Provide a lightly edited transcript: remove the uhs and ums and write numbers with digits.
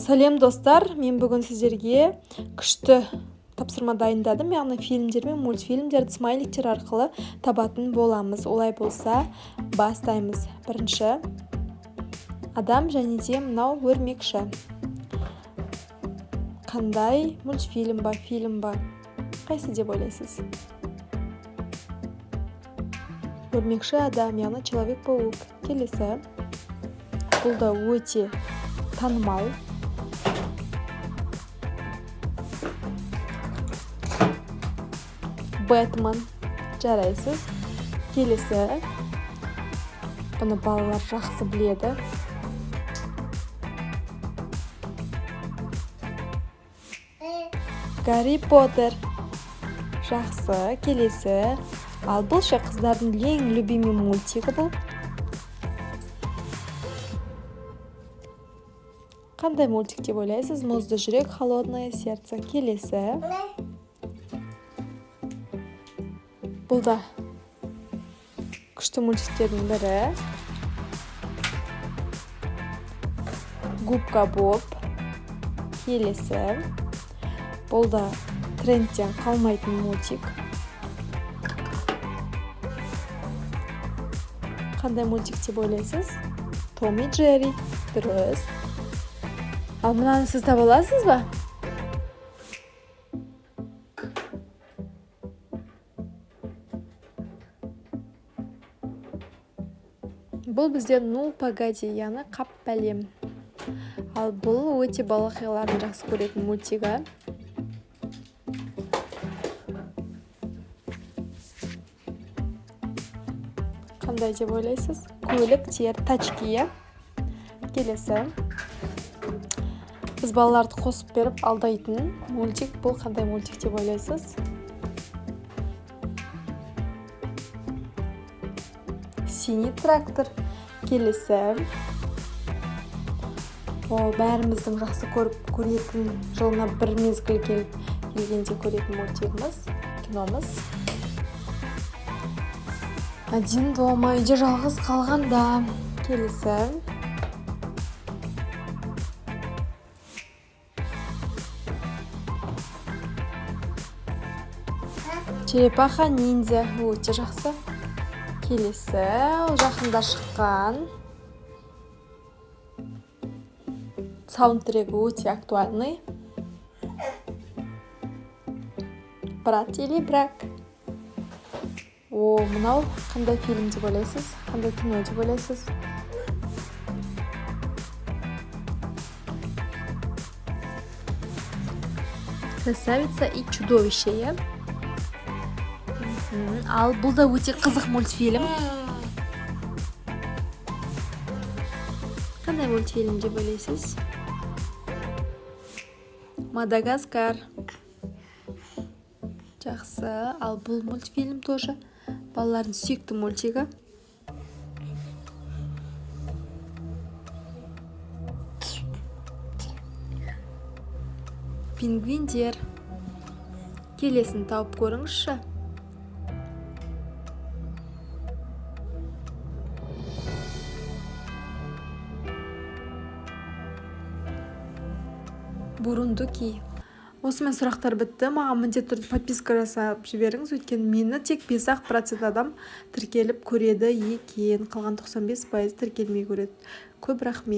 Сәлем достар, мен бүгін сіздерге күшті тапсырма дайындадым, яғни фильмдер мен мультфильмдерді смайликтер арқылы табатын боламыз. Олай болса, бастаймыз. Бірінші адам және де мынау өрмекші. Қандай мультфильм ба, фильм ба? Қайсы деп ойлайсыз? Өрмекші адам, яғни Человек-паук. Келесі. Бұл да өте танымал. Бэтмен. Жарайсыз. Келесі. Бұны балалар жақсы біледі. Гарри Поттер. Жақсы. Келесі. Ал бұл ше қыздардың ең любимый мультигі бұл. Қандай мультик деп ойлайсыз? Мұзды жүрек, холодное сердце. Келесі. Бұл да күшті мультиктердің бірі. Губка Боб. Келесі. Бұл да трендтен қалмайтын мультик. Қандай мультик деп ойлайсыз? Том и Джерри. Дұрыс. Ал мынаны сіз таба аласыз ба? Бұл бізде «Ну, погоди», яғни «Қап бәлем». Ал бұл өте балақайлардың жақсы көретін мультигі. Қандай деп ойлайсыз? Көліктер, тачки. Келесі. Біз балаларды қосып беріп алдайтын мультик. Бұл қандай мультик деп ойлайсыз? Синий трактор. Келесі. Бәріміздің жақсы көретін, жылына бір мезгіл келгенде көретін мультигіміз, киномыз. Один дома, үйде жалғыз қалғанда. Келесі. Черепаха ниндзя. Өте жақсы. Келесі. Жақында шыққан. Саундтрекі өте актуальный. Брат или брак. Мынау қандай фильм деп ойлайсыз? Қандай кино деп ойлайсыз? Красавица и чудовище. Ал бұл да өте қызық мультфильм. Қандай мультфильм деп ойлайсыз? Мадагаскар. Жақсы. Ал бұл мультфильм тоже балалардың сүйікті мультигі. Пингвиндер. Келесін тауып көріңізші. Бурундуки. Осымен сұрақтар бітті. Маған міндетті түрде подписка жасап жіберіңіз, өйткені мені тек 5% адам тіркеліп көреді екен. Қалған 95% тіркелмей көреді. Көп рахмет.